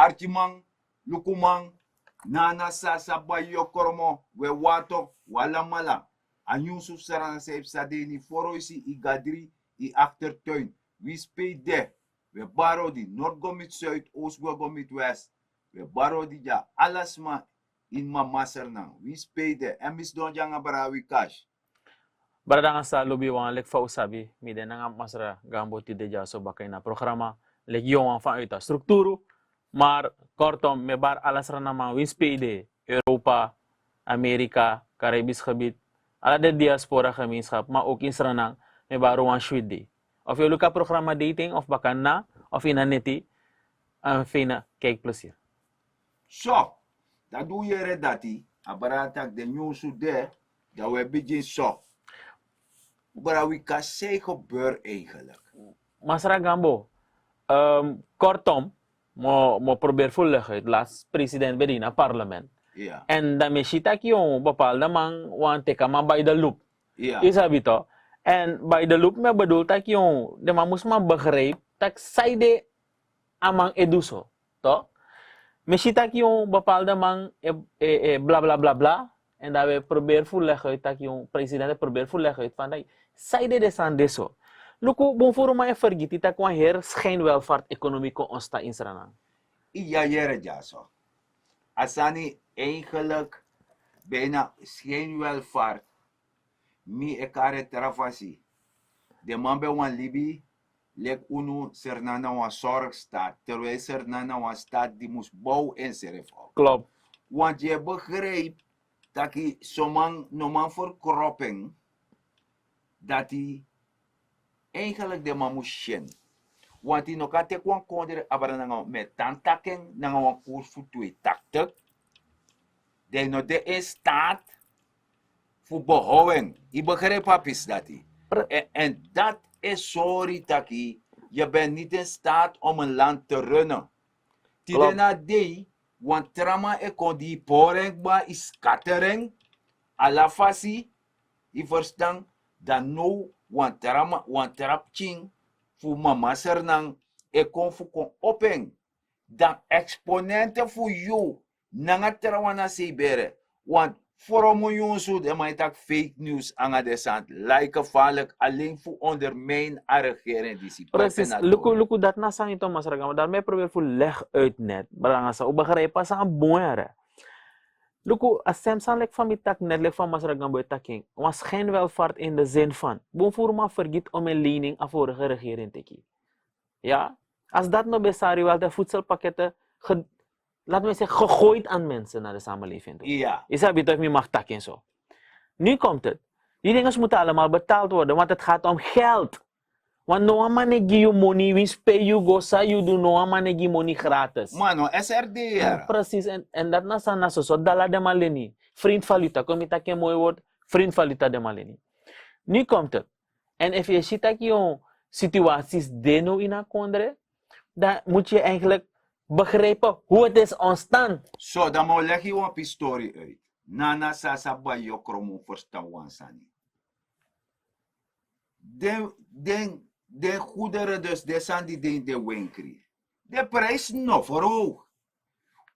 Archimang, Lukumang, Nana Sasabayo Kormo, we wato, wala mala. Anyusu sarana safe sadeni foroisi igadri i achtertuin. We speel de. We baro di Noord-Gomit Zuid, Oost-Gomit West. We baro di ja alles ma in ma maser nang. We speel de. En mis don janga barawi cash. Baradang sa lubi wang lek fa usabi, mide nang masra gambo ti deja so bakay na programa legio wang fa ita strukturo mar kortom me bar alas rana ma wispede Europa, Amerika, Karibis gebied ala de diaspora gemeenschap ma ook in sranang me bar wang shwidi. Of je luka programa dating of bakan na of inaneti ang fina kijk plezier. So, dat doe je redati. Abaratak de nyusu de, dat we begin so. Maar wie kan zeggen gebeur eigenlijk? Masra gambo, kortom, mo probeer vulligheid, las president bedina parlement. Ja. En dan mesita ki yung bepaalde man wan teka man by the loop. Ja. Isabi to. En by the loop me bedoel tak yung de man moest man begrijp tak saide amang eduso. To? Mesita ki yung bepaalde man bla bla bla bla. En dan we probeer vulligheid tak yung president probeer vulligheid van dat saide de san deso. Luku bonforo ma e vergiti tak wan her schijnwelvaart economico onsta in Suriname. Ja, jere jaso. Asani eigenlijk bijna geen welvaart. Mi ekare trafasi. De man bij wan libi, lek unu sernana wan zorgstaat. Terwijl sernana wan staat die moest bouwen en serifo. Klopt. Want je begrijpt dat je zo'n man verkropping, dat hij eigenlijk de man moet shen. Want hij nog altijd kwam konderen abara met tantaken na een koers voor twee takten. Die nog de in staat voor behouden. Je begrijpt papis dat hij. En dat is sorry taki. Je bent niet in staat om een land te runnen. Tidena dei, want trama e kon die poreng ba is scattering. Ala fasi, je verstaan, dan no want trap ching voor mama sernang e kon voor kon open. Dan exponenten voor jou, nanga trawana sebere. Want voor een miljoen zo, de mij tak fake news aan de zand. Lijken gevaarlijk alleen voor ondermijn aan regering die precies, luku dat na sang ito masaragama. Daarmee probeer voor leg uit net. Barang sa ubagare pa sa buera. Luku asem san lek van mitak net lek van masaragama taking. Was geen welvaart in de zin van. Bonvoer maar vergiet om een lening aan vorige regering te kiezen. Ja? Als dat nou besari wel de voedselpakketten laten we zeggen, gegooid aan mensen naar de samenleving toe. Ja. Is dat beter, je mag tak en zo. Nu komt het. Die dingen moeten allemaal betaald worden, want het gaat om geld. Want no one man give you money, we pay you go sa you do no one man give money gratis. Mano, SRD. Ja, precies, en dat nasa naso so dala de maleni. Vriend valuta, kom je een mooi woord, vriend valuta de maleni. Nu komt het. En als je ziet dat je situaties deno in a kondre, dan moet je eigenlijk begrijpen hoe het is ontstaan. Zo, dan moet leg je een historie uit. Nana sasaba yokromo verstaan wansani. De goederen dus, de zijn die de winkel. De prijs nog verhoog.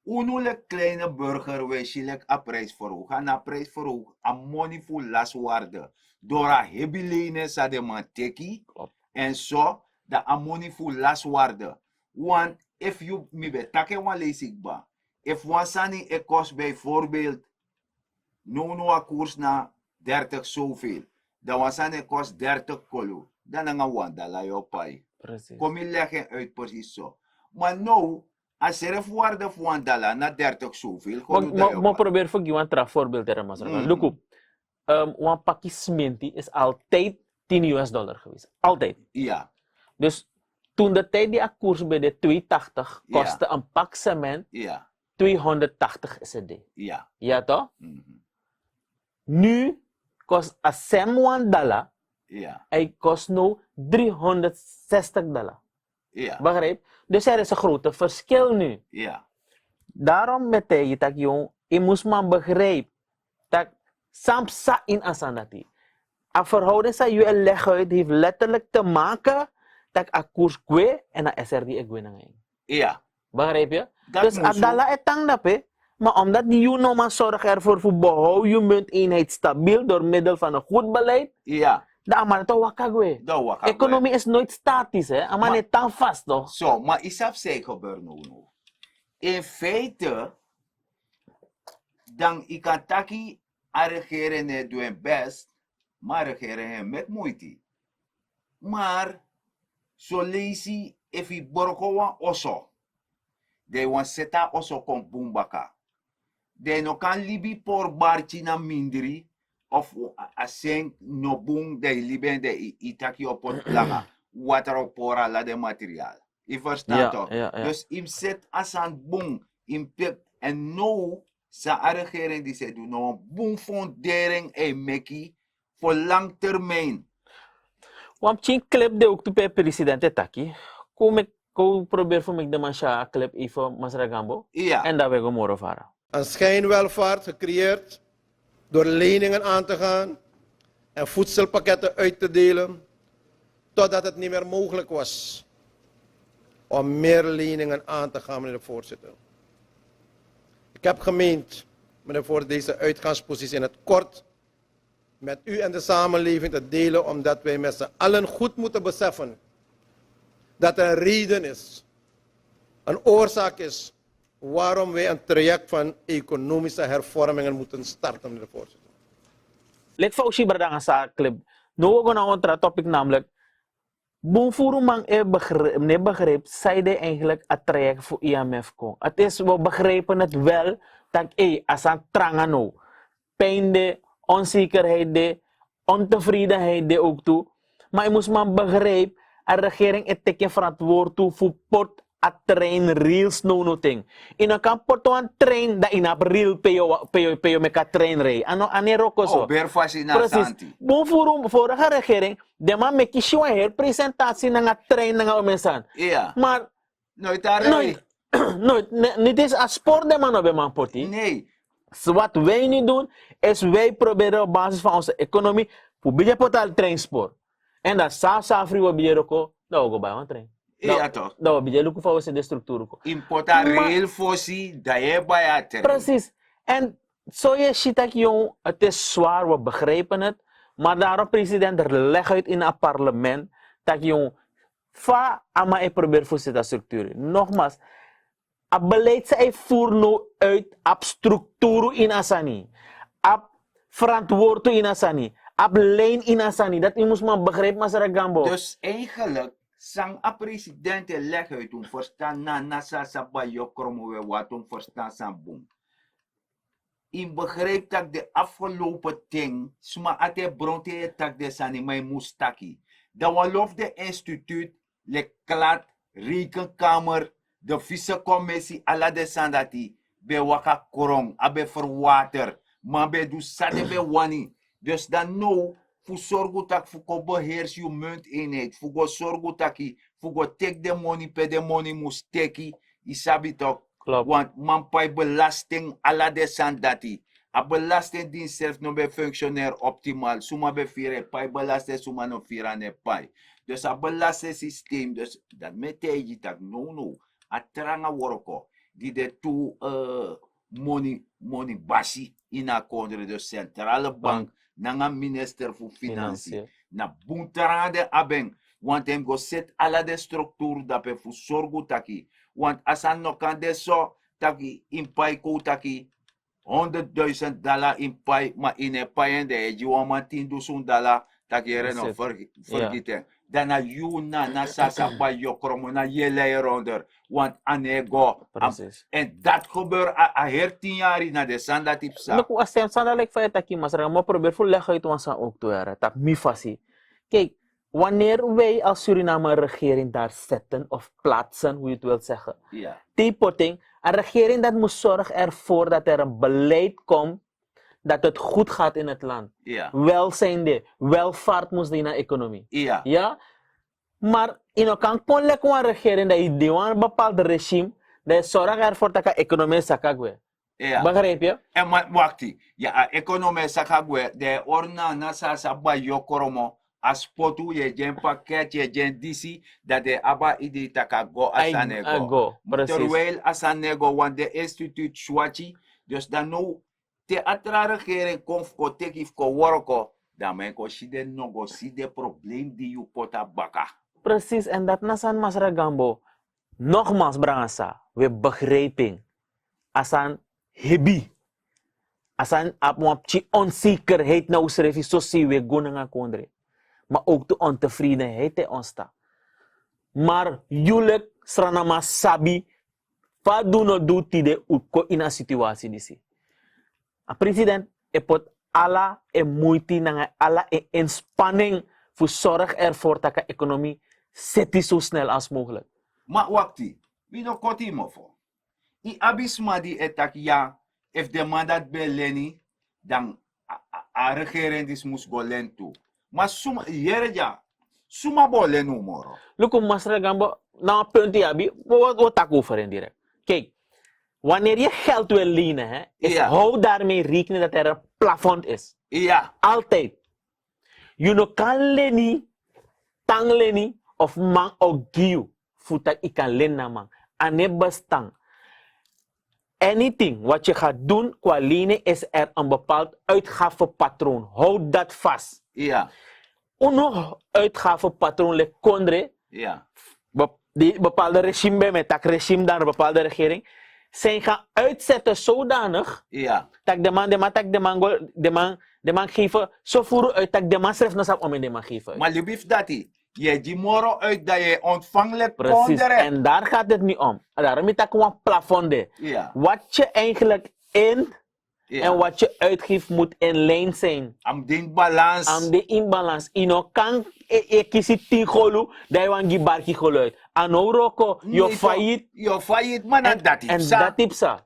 Unule kleine burger weesje a prijs verhoog. En a prijs verhoog. A money voor laswaarde. Door a hebilene sa de manteki. En zo, dat a money voor laswaarde. Want if you mi betake wan leesik ba. If wansani e kost bijvoorbeeld no a koers na 30 zoveel. Dan wansani kost 30 kolo. Dan nga wandala yo pai. Precies. Kom je leggen uit precies zo. Maar nou, als er waarde voor wandala na 30 zoveel. Mo probeer voor een tra voorbeeld er maar. Look up. Een pakje cementi is altijd $10 geweest. Altijd. Ja. Dus toen de tijd die koers bij de 280 kostte een pak cement ja. 280 CD. Ja. Ja toch? Nu kost een $1. Ja. Hij kost nu $360. Ja. Begrijp? Dus er is een grote verschil nu. Ja. Daarom met je dat jong, je moest maar begrijpen dat samsa in asandati. A verhouding sa je leg uit heeft letterlijk te maken dat a koers kwe en a SRD e kwe na ngayon. Ja. Begrijp je? Dat Dus moet zo. adala etang pe. Maar omdat you nou maar zorg ervoor voor behoud je munteenheid stabiel door middel van een goed beleid, Ja, dan amane to wakagwe. dat wakagwe. Economie is nooit statisch, hè? Amane tan vast, toch? Zo, maar is dat zeker nou? In feite, dan ik kan taki a regering doen best, maar regering met moeite. Maar, zo lazy if i borgowa oso. De wan seta oso kon bumbaka. De no kan libi por barchi na mindri, of a seng no boom de liben de itaki op het langa. Water op pora la de materiaal. Je verstaat toch? Ja. Dus im set asan boom, im pep, en no sa regering die ze doen, no boom fondering e meki voor lang termijn. Want chin clip de ook to presidente taki. Ko probeer voor mij de mansha clip even Masragambo. Ja. En daar we go moro vara. Een schijnwelvaart gecreëerd door leningen aan te gaan en voedselpakketten uit te delen, totdat het niet meer mogelijk was om meer leningen aan te gaan, meneer de voorzitter. Ik heb gemeend, meneer voor deze uitgangspositie in het kort met u en de samenleving te delen, omdat wij met z'n allen goed moeten beseffen dat er een reden is, een oorzaak is, waarom wij een traject van economische hervormingen moeten starten, meneer de voorzitter. Lek faushi bradanga sa clip. No go na ontra topic namelijk. Boomvoeren mang begreep, zeiden eigenlijk het traject voor IMF kon. Het is, we begrijpen het wel, dat als een trangano, pijn de, onzekerheid de, ontevredenheid de ook toe. Maar je moet man begrijpen, de regering het teken verantwoord toe voor pot a train real snow nothing. In een kan pot een train dat in een real peyo meka train rij. Ane roko zo. Oh, berfasi na Precies. santi. Bon voor vorige regering, de man meki show een presentatie na een train na een mensen. Ja. Maar Nooit daar. nooit, niet is als sport de man op een man poti. Nee. So wat wij nu doen, is wij proberen op basis van onze economie, voor bijna potaal trainspoor. En dat sa free we bijna ook, dat we go bij een trein. Ja toch. Dat we bijna lukken voor de structuur. Importa Maar- real fosi, dat je bij het. Precies. En zo je ziet dat jong, het is zwaar, we begrijpen het. Maar daarom president er leg uit in het parlement dat jong, va ama e probeer voor zitten structuur. Nogmaals, het beleid zij voert nu uit op structuur in Asani. Op verantwoording in Asani. Op lijn in Asani. Dat je moest man begrijpen, maar ze gambo. Dus eigenlijk, sang a president leg uit om verstaan na nasa sabayo kromowe wat om verstaan san boom. In begrijp dat de afgelopen ting, sma ate bronte tak de sani mai mustaki. Dat walof de instituut, le klat, rekenkamer, de vice-commissie, ala de sandati, be waka korong, abe verwater, maar be du sade be wani. Dus dan nou, voor zorgen dat voor beheers je munteenheid, voor zorgen dat je voor take the money, pe de money moest take, isabi toch. Klopt. Want man pay belasting ala de sandati. A belastingdienst zelf no be functionair optimal. Suma be fire pay belasting, suma no firane pay. Dus a belastingssysteem, dus dat meteji tak no. A tranga worko. Die de tu money basi in a kondre de centrale bank. Nanga minister voor Financiën. Na buntarade abeng. Want hem go set ala de structuur dat pe fu sorgu taki. Want asan no kan de so taki in pai ko taki $100,000 in pai ma in e pai en de je wa ma $10,000 taki ere no vergeten. Dan na you na sasa pai yo kromo na jelle eronder. Want anego. Precies. En dat gebeurt a her 10 jaar na de sanda tipsa. Naku, as tem sana like faya taki masara mo probeer voor leggen uit ons aan ook toe era. Tak mi fasi. Kijk, wanneer wij als Suriname een regering daar zetten of plaatsen, hoe je het wilt zeggen. Ja. T-potting, een regering dat moet zorgen ervoor dat er een beleid komt dat het goed gaat in het land. Ja. Welzijnde, welvaart moest in de economie. Ja. Ja? Maar in een kan kon lekker een regering dat je die een bepaald regime dat zorgt ervoor dat de economie zakagwe. Ja. Begrijp je? En maar wacht, ja, economie sakagwe, de orna na sa ba yo koromo, As potu je gen pakket, je gen disi, dat de aba idi taka go asanego. go, precies. Terwijl asanego, want de instituut Swachi, dus dan nou, te atra regering konf ko tekif ko worko, dan men ko si de nogo, si de probleem die you pota baka. Precies, en dat nasan Masra Gambo. Nogmaals, Brangasa, we begrijpen. Asan hebi. Asan apwapchi onzekerheid na usrefi, zo zie we gunanga kondre. Maar ook de ontevredenheid te ontstaan. Maar jullie sranama sabi, wat doen we doen tide uitko in een situatie disi. A president, pot alla moeite nanga alla inspanning voor zorg ervoor dat de economie zet zo snel als mogelijk. Maar wakti, we no koti mofo. I abisma di etak ja, if de mandat beleni, dan a regering dis mus go len toe. Maar suma, yere ja, suma bo lenu moro. Lukum Masra Gambo, na een punt abi, wat tak over in direct. Kijk, wanneer je geld wil lenen, hè, is Ja. hou daarmee rekening dat er een plafond is. Ja, Altijd. Je no kan leni, tang leni, of man o giu, futak ik kan lenen man. Ane bestang. Anything wat je gaat doen qua lenen is er een bepaald uitgavenpatroon. Houd dat vast. ja, Uno uitgavenpatroon le kondre, ja. die bepaalde regime met dat regime dan een bepaalde regering, zijn gaan uitzetten zodanig Ja, dat de man geven, zo voeren uit dat de man zelf nog om in de man geven. maar liefst dati, je die moro uit dat je ontvangelijk Precies, kondere. en daar gaat het niet om. Daarom is dat gewoon plafond. Ja, Wat je eigenlijk in en ja. wat je uitgeeft moet in lijn zijn. Am ding balans. Aan de imbalans. Ino kan kisi 10 golu, dat je wan gibarki golu uit. Ano roko, je failliet. Je failliet, maar dat dati. En dat is zo.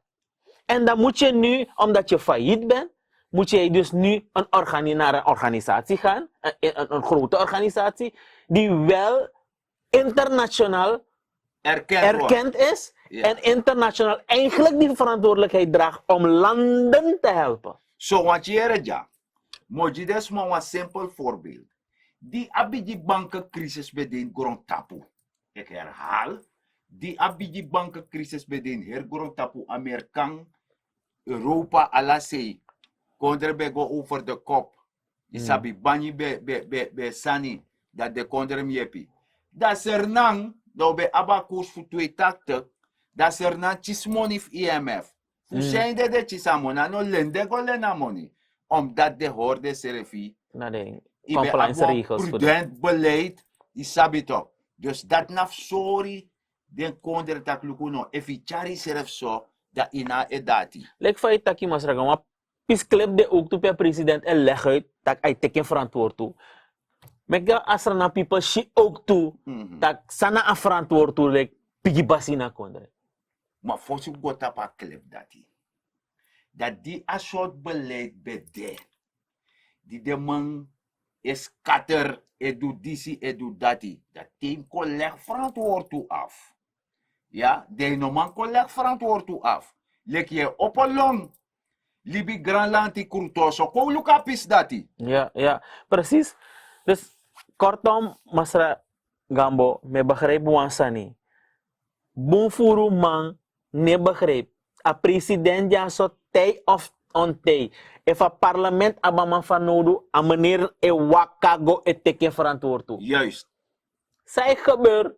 En dan moet je nu, omdat je failliet bent, moet je dus nu naar een organisatie gaan, een grote organisatie, die wel internationaal erkend is Ja. en internationaal eigenlijk die verantwoordelijkheid draagt om landen te helpen. So want je ja. Moji des maar een simpel voorbeeld. Die abiji bankencrisis bedien grond tapu. Ik herhaal. Die abiji bankencrisis bedien her grond tapu Amerikaan, Europa, alasei. Kondre go over de kop. Isabi banyi be sani. Dat de kondre miepi. Dat sernang, dat be abakurs voor 2 takte. Dat sernang chismonif IMF. Fusende de chisamona no lende go lena money. Omdat de hoorde serefi. Naar de Ibe compliance abo regels. prudent beleid. Isabi toch. Dus dat naf sorry. Den kondre tak lukuno. Efi chari seref so. Dat ina edati. Lek van je takkie masraga, maar pisklep de ook toe per president en leg uit dat hij teken verantwoord toe. Mega asrana people shi ook toe dat sana aan verantwoord toe lek pigi basina kondre. Maar voor zo'n gota pa klep dati. Dat die a soort beleid bede. Die de man is kater, edu disi, edu dati. Dat team colleg verantwoord toe af. Ja, de no man colleg verantwoord toe af. Lek je op een long. Libi Granlanti Kurtoso. Ko lukapis dati. Ja, precies. Dus kortom, Masra Gambo, me begrijp wansani. Bonfuru man, ne begrijp. A president ja so tij of ontij. If a parlement abaman van nodu, a meneer e wakago e teken verantwoord toe. Juist. Zij gebeur.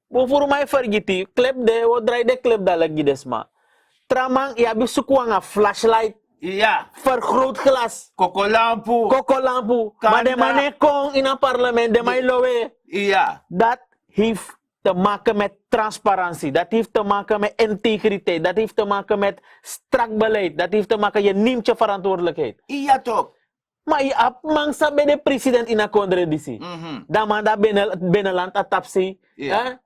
Bonfuru mij vergeti. Klep de, wat draai de klep da lagi desma. Tramang, ja bisuku een flashlight. Ja. Vergrootglas. Kokolampu. Kokolampu. Maar de man kon in een parlement, de man lowe. Ja. Dat heeft te maken met transparantie. Dat heeft te maken met integriteit. Dat heeft te maken met strak beleid. Dat heeft te maken, je neemt je verantwoordelijkheid. Ja toch. Maar je hebt mangsa bij de president in een contradictie. Dan man dat binnenland atapsi. Ja.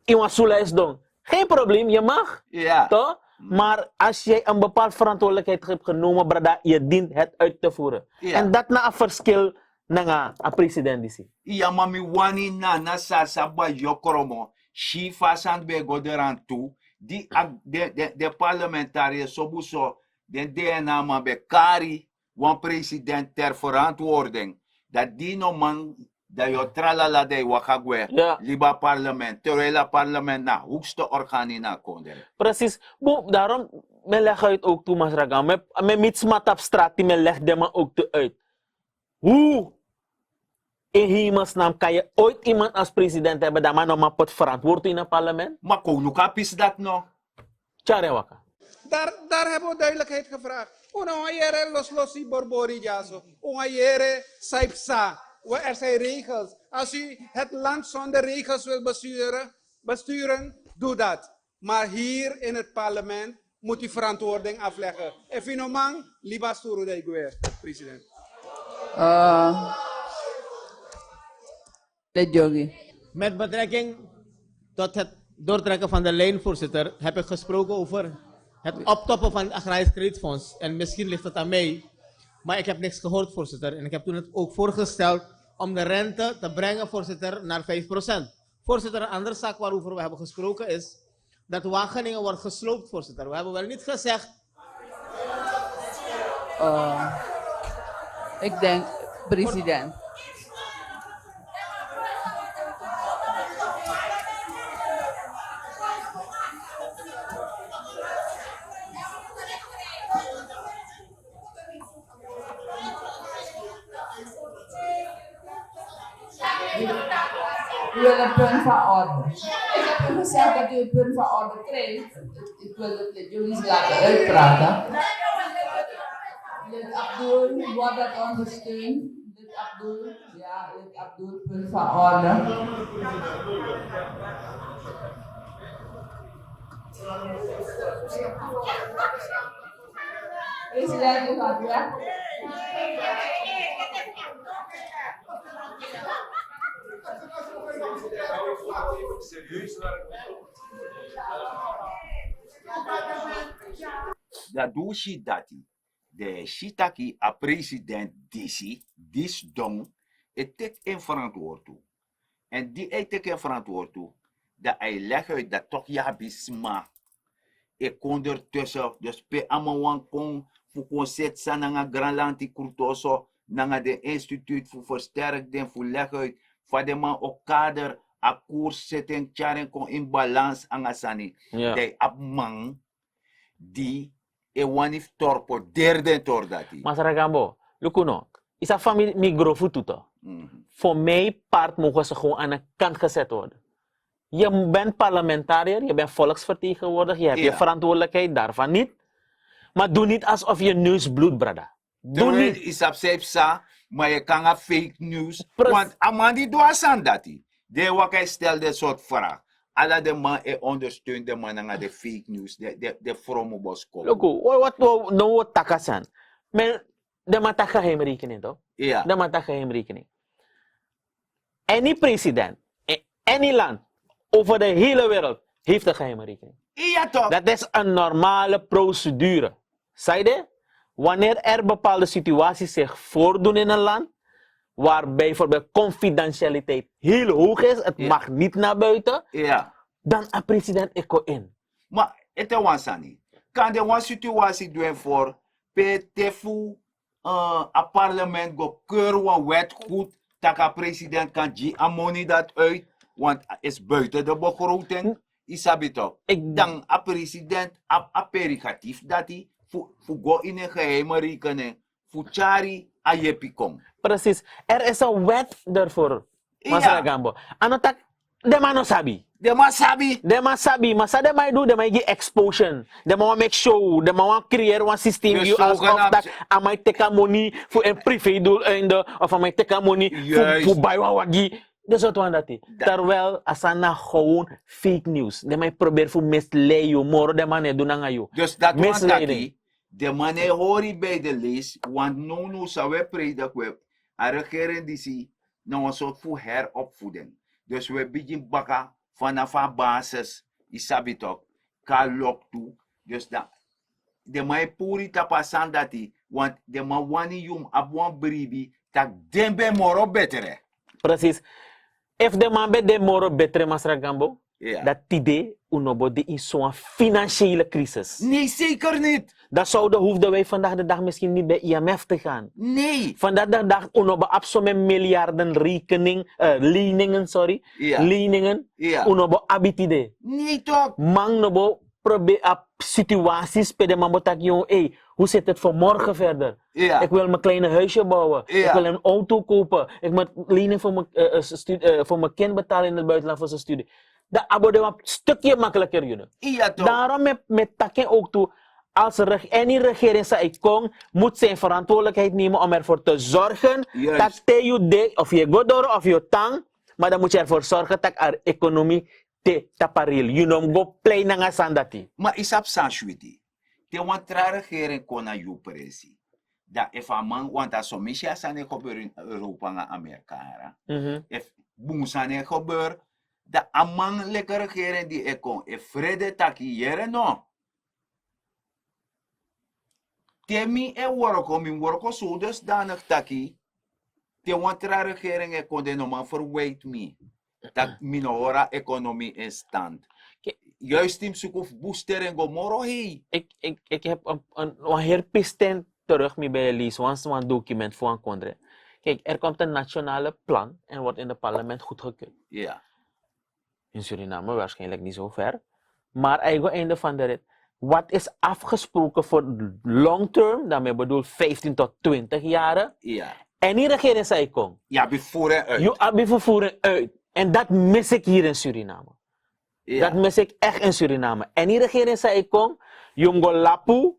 Iwan sula is dong. Geen probleem, je mag. Ja. Toch? Maar als jij een bepaald verantwoordelijkheid hebt genomen, brada, je dient het uit te voeren. Ja. En dat na een verschil naar een president is. Ja, mami wani na sasa ba yokoromo. Shifa san be goderan toe. De parlementariërs sobuso. De DNA man be kari. Wan president ter verantwoording. dat die no man dat je tralala de wakagwe Ja. liba parlement, terwijl parlement na hoogste orgaan na konder. Precies. Daarom, men legt uit ook toe, Masraga. Men mitsmat op straat, men legt dem ook te uit. Hoe in hemelsnaam kan je ooit iemand als president hebben dat man nog maar pot verantwoord in het parlement? Maar kouluka is dat no? Tjarewaka. Daar hebben we duidelijkheid gevraagd. Una jere los die borbori jaso. Una jere saipsa. Er zijn regels. Als u het land zonder regels wil besturen, doe dat. Maar hier in het parlement moet u verantwoording afleggen. En finomang, liba sturu de guer, president. Met betrekking tot het doortrekken van de lijn, voorzitter, heb ik gesproken over het optoppen van het agrarisch kredietfonds. En misschien ligt het aan mij, maar ik heb niks gehoord, voorzitter. En ik heb toen het ook voorgesteld om de rente te brengen, voorzitter, naar 5%. Voorzitter, een andere zaak waarover we hebben gesproken is dat Wageningen wordt gesloopt, voorzitter. We hebben wel niet gezegd... Ik denk, president. U wil een punt van orde. Ik heb u gezegd dat u een punt van orde krijgt. Ik wil het jullie eens laten uitpraten. Lid Abdul, wordt dat ondersteund? Lid Abdul, ja, Lid Abdul, punt van orde. President, u gaat weg. Dat doe je dat. De shitaki a president disi, dis dong, het tek in verantwoord toe. En die tek in verantwoord toe, dat hij legt uit dat toch ja bisma. Ik kon ertussen, dus pe amawan kon, voor concert sa nanga Granlanti Kurtoso, nanga de instituut voor versterking, voor leg uit, van de man ook kader, a koers zetten, tjaren kon in balans angasani. Ja. De abman, die e wanif torpo derde tor dati. Masragambo, lukuno. Is een familie migrofututo. Voor mij part mogen ze gewoon aan de kant gezet worden. Je bent parlementariër, je bent volksvertegenwoordiger, je hebt je Ja. verantwoordelijkheid daarvan niet. Maar doe niet alsof je neus bloedt, brada. Doe Terwijl niet. is op sa, maar je kan gaan fake news. Pres- Want amandi doa san dati. De wakai stelde een soort vraag. Alla de man ondersteunt de man aan de fake news, de fromo bosko. Loku, wat no takasan. Men, de mata geheimrekening toch? Ja. De mata geheimrekening. Any president, in any land, over de hele wereld, heeft een geheimrekening. Ja toch? Dat is een normale procedure. Zijde, wanneer er bepaalde situaties zich voordoen in een land, waarbij bijvoorbeeld confidentialiteit heel hoog is, het Ja. mag niet naar buiten, Ja. dan een president eko in. Maar het is wansani. Kan de one situatie doen voor PTFU, a parlement go keur een wet goed, dat een president kan die amoni dat uit, want het is buiten de begroting. Isabito. Dan a president a perigatief dat hij voor go in een geheime rekening, voor chari a jepikom. Precies. Er is een wet daarvoor. Masala Gambo. Anotak, de man no sabi. De man sabi. De man sabi. Maar de man do, de man give exposure. De man make show. De man creëer een systeem. Dus You ask of zogenaamd- dat. I might take money voor een privé doeleinde. Of I might take money Juist. voor buy wagi. Dat is wat we aan dat. Terwijl, asana gewoon fake news. De man probeert voor misleiden you. Moro de man doen aan you. Dus dat want Misleiding. dat de man hoort bij de lees, want no zou we prediken we a regering die zie nou een soort voor heropvoeding. Dus we beginnen bakken vanaf een basis, isabitok, ka lok toe. Dus dat de man puri tapasan dat die, want de man wani yum abwan bribi, tak dembe moro betere. Precies. If de man be de moro betre Masra Gambo. Ja. Dat idee unobo in zo'n financiële crisis. Nee, zeker niet. Dan hoefden wij vandaag de dag misschien niet bij IMF te gaan. Nee. Vandaag de dag unobo met miljarden leningen, Ja. leningen, Ja. unobo abitide. Nee toch? Man nobo probeer op situaties bij de man botak jong, hoe zit het voor morgen verder? Ja. Ik wil mijn kleine huisje bouwen. Ja. Ik wil een auto kopen. Ik moet lening voor mijn kind betalen in het buitenland voor zijn studie. Dat abode een stukje makkelijker, jullie. Ja toch? Daarom met takken ook toe. Als any regering zei kom, moet zijn verantwoordelijkheid nemen om ervoor te zorgen Juist. dat je of je go door of je tang, maar dan moet je ervoor zorgen dat de economie te taparil. Je noemt go play na sandati. Maar isap sansuiti. Te want tra regering kona yu presi. Da if a man want a somisha sane gebeur in Europa en Amerika. If bungsane gebeur, da a man lekker regering die ekon. If vrede taki yere no. Temi e worko min worko so dusdanig taki. Te want tra regering ekon de no man verwijt me. Dat minora economie in stand. Juist in zoek of booster en gomoro hey. Ik heb een heel pistent terug mee bij Lies, een document voor een kondre. Kijk, er komt een nationale plan en wordt in het parlement goedgekeurd. Ja. In Suriname waarschijnlijk niet zo ver. Maar eigenlijk einde van de rit. Wat is afgesproken voor long term, daarmee bedoel 15 tot 20 jaren. Ja. En die regering zei kom. Ja, bevoeren uit. Je hebt vervoeren uit. En dat mis ik hier in Suriname. Ja. Dat mis ik echt in Suriname. En die regering zei kom, jongo lapu,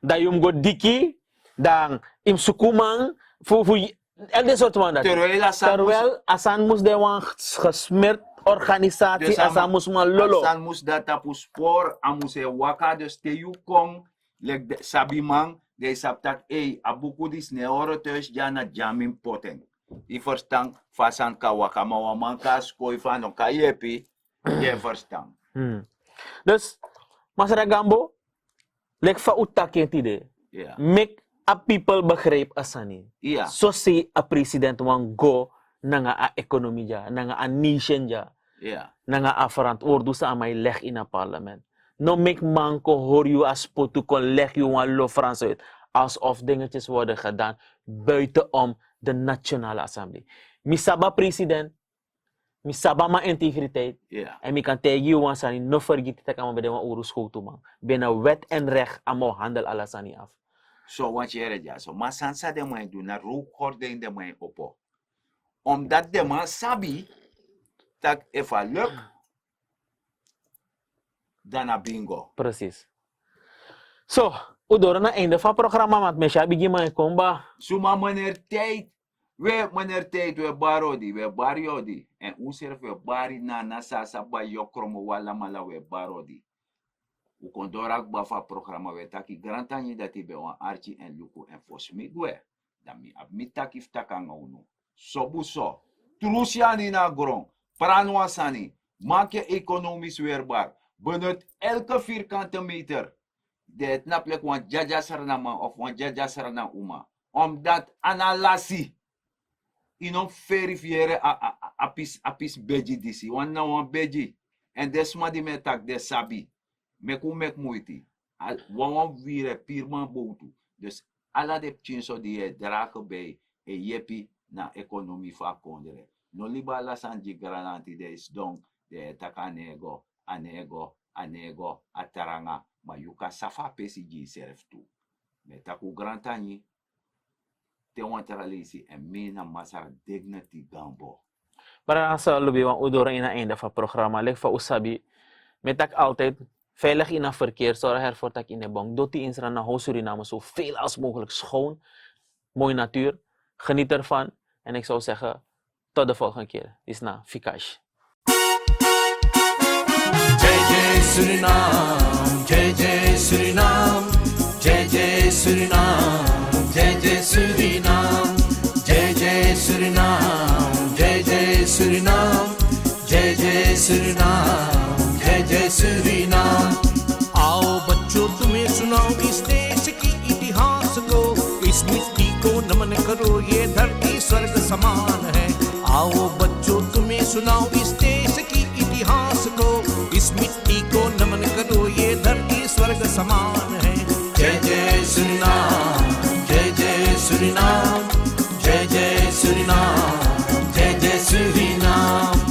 dan jongo diki, dan im sukumang, en dit soort van dat. Terwijl Asan moest de wan gesmeerd organisatie, Dus Asan moest maar lolo. Asan moest dat op spoor, en moest hij waka, dus te you kom, like de sabimang, de saptak, abuku dis neoro thuis, jana jamin poten. Die verstand, fasan ka waka, maar waman ka skoi van, no ka yepi, je verstand. Dus, Masara Gambo, lek fa utakin tide. Ja. Make a people begrijp asani. Ja. So say a president wan go nanga a economie ja, nanga a nation ja, Ja. nanga a verantwoord sa amay leg in a parlement. No make manko hoor you as potu kon leg you wan lo Frans uit. Alsof dingetjes worden gedaan buitenom de Nationale Assemblée. Misaba president, misaba ma integriteit. Ja. En mi kan tegen you wan sani no vergeten dat kan bij de wan urus schoto man. Binnen wet en recht amo handel alasani af. So, wat je er ja, so, maar sansa de man doen, na rookgordijn de man opo. Omdat de man sabi, dat if a luck, dan a bingo. Precies. So, udoro na einde van het programma, want mesha bigi man komba. Suma meneer tijd, we barodi, we bariodi. En user we bari na nasa ba yokromo wala mala we barodi. U kondorak bafa programma we taki grantani dati be wan archi en luku en fosmigwe. Dan mi abmitaki ftakanga unu. Sobuso, trusiani na gron, pranwasani, maak je economisch weerbaar. Benut elke vierkante meter. De naplek wan jaja sarnama of wan jaja sarna uma. Omdat analasi. Inom verifiëren apis beji disi. Wan na wan beji. En desma di metak de sabi. Meku mek moeite. Wan vire pirman botu. Dus alla de chinso die dragen bij e yepi na economie van kondere. No liba la sanji garanti de is don de takanego, anego, ataranga, ma yuka safa pesi ji serf tu. Metaku grantani, te wantaralisi en mina masar dignity gambo. Para sa lubi wan udoro ina einde van het programma, leg van usabi, metak altijd veilig in het verkeer, zorg ervoor dat in de bank, doti insra na ho Suriname zo veel als mogelijk schoon, mooie natuur, geniet ervan en ik zou zeggen, tot de volgende keer. Is na Fikash. Jai Jai Suriname, Jai Jai Suriname, Jai Jai Suriname, Jai Jai Suriname, Jai Jai Suriname, Jai Jai Suriname, Jai Jai Suriname, Jai Jai Suriname. आओ बच्चों तुम्हें सुनाओ इस देश की इतिहास को, इस मिट्टी को नमन करो ये धरती स्वर्ग समान है। आओ बच्चों तुम्हें सुनाओ इस देश की इतिहास को, समान है। जय जय सुरीनाम, जय जय सुरीनाम, जय जय सुरीनाम, जय जय सुरीनाम।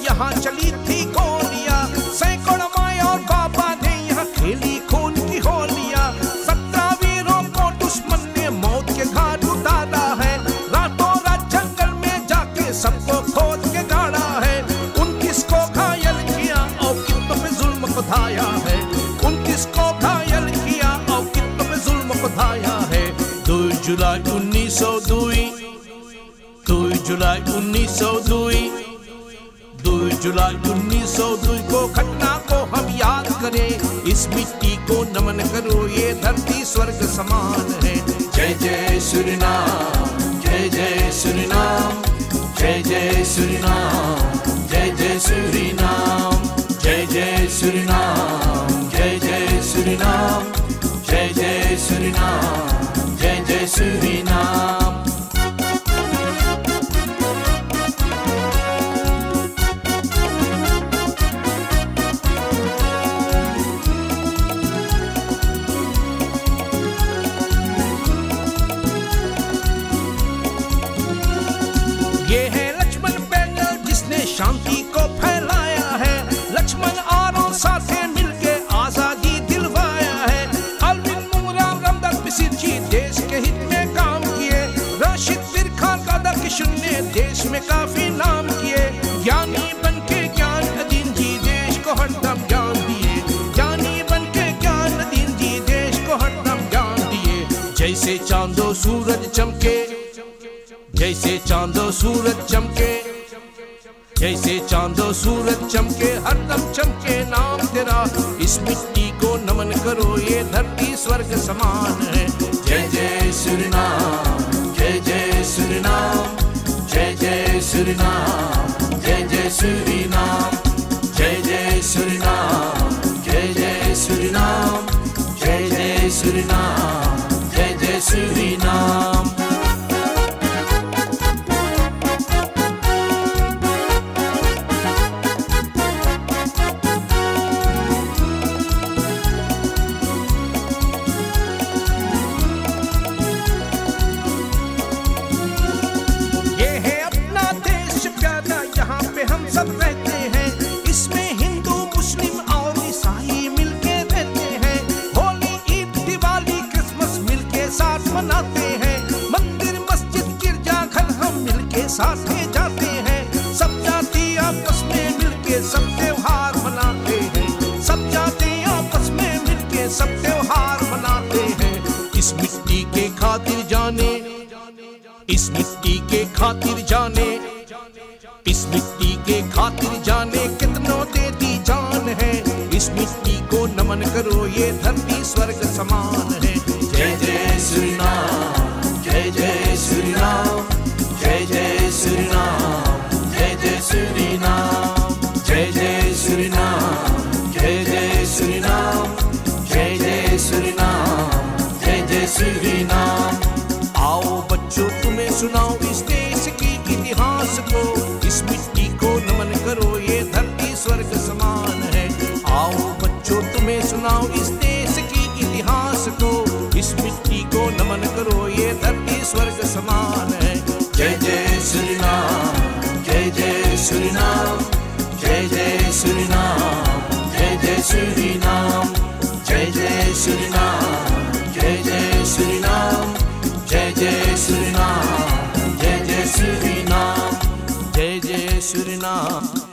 यहाँ चली थी गोलियां, सैकड़ों माँ और बाबा ने यहाँ खेली खून की होलियां। 17 वीरों को दुश्मन ने मौत के घाट उतारा है। रातों रात जंगल में जाके सबको खोद के गाड़ा है। 29 को घायल किया और कितनों पे जुल्म को ढाया है। 29 को घायल किया और कितनों पे जुल्म को ढाया है। 2 जुलाई 1902, 2 जुलाई 1902, 2 जुलाई 1902 को घटना को हम याद करें। इस मिट्टी को नमन करो, ये धरती स्वर्ग समान है। जय जय सुरीनाम, जय जय सुरीनाम, जय जय सुरीनाम, जय जय सुरीनाम, जय जय सुरीनाम, जय जय सुरीनाम, जय जय सुरीनाम, जय जय सुरीनाम। ये है लक्ष्मण पैदल जिसने शांति को फैलाया है। लक्ष्मण औरों साथे मिलके आजादी दिलवाया है। अलविन मुमराम रामदास मिसिर जी देश के हित में काम किए। राशिद फिर खान कादर किशन ने देश में काफी नाम किए। ज्ञानी बन के ज्ञान अदीन जी देश को हरदम ज्ञान दिए। ज्ञानी बन के ज्ञान अदीन जी देश को हरदम ज्ञान दिए। जैसे चांदो सूरज चमके, जैसे चांदो सूरज चमके, जैसे चांदो सूरज चमके, हरदम चमके नाम तेरा। इस मिट्टी को नमन करो, ये धरती स्वर्ग समान है। जय जय सुरीनाम, जय जय सुरीनाम, जय जय सुरीनाम, जय जय सुरीनाम, जय जय सुरीनाम, जय जय सुरीनाम, जय जय सुरीनाम, जय जय सुरीनाम। सब रहते हैं इसमें, हिंदू मुस्लिम और ईसाई मिलके रहते हैं। होली ईद दिवाली क्रिसमस मिलके साथ मनाते हैं। मंदिर मस्जिद गिरजाघर हम मिलके साथ जाते हैं। सब जाति आपस में मिलके सब त्योहार मनाते हैं। सब जाति आपस में मिलके सब त्योहार मनाते हैं। इस मिट्टी के खातिर जाने, इस मिट्टी के खातिर जाने, इस मिट्टी के खातिर जाने कितनों दे दी जान है। इस मिट्टी को नमन करो, ये धरती स्वर्ग समान है। जय जय सुरीनाम, जय जय सुरीनाम, जय जय सुरीनाम, जय जय सुरीनाम, जय जय सुरीनाम, जय जय सुरीनाम, जय जय सुरीनाम, जय जय सुरीनाम। आओ बच्चों तुम्हें सुनाओ इस देश की इतिहास को। इस मिट्टी को नमन करो, ये धरती स्वर्ग समान है। आओ बच्चों तुम्हें सुनाओ इस देश की इतिहास को। इस मिट्टी को नमन करो, ये धरती स्वर्ग समान है। जय जय सुरीनाम, जय जय सुरीनाम, जय जय सुरीनाम, जय जय सुरीनाम, जय जय सुरीनाम, जय जय सुरीनाम, जय जय सुरीनाम, जय जय सुरीनाम, जय जय सुरीनाम।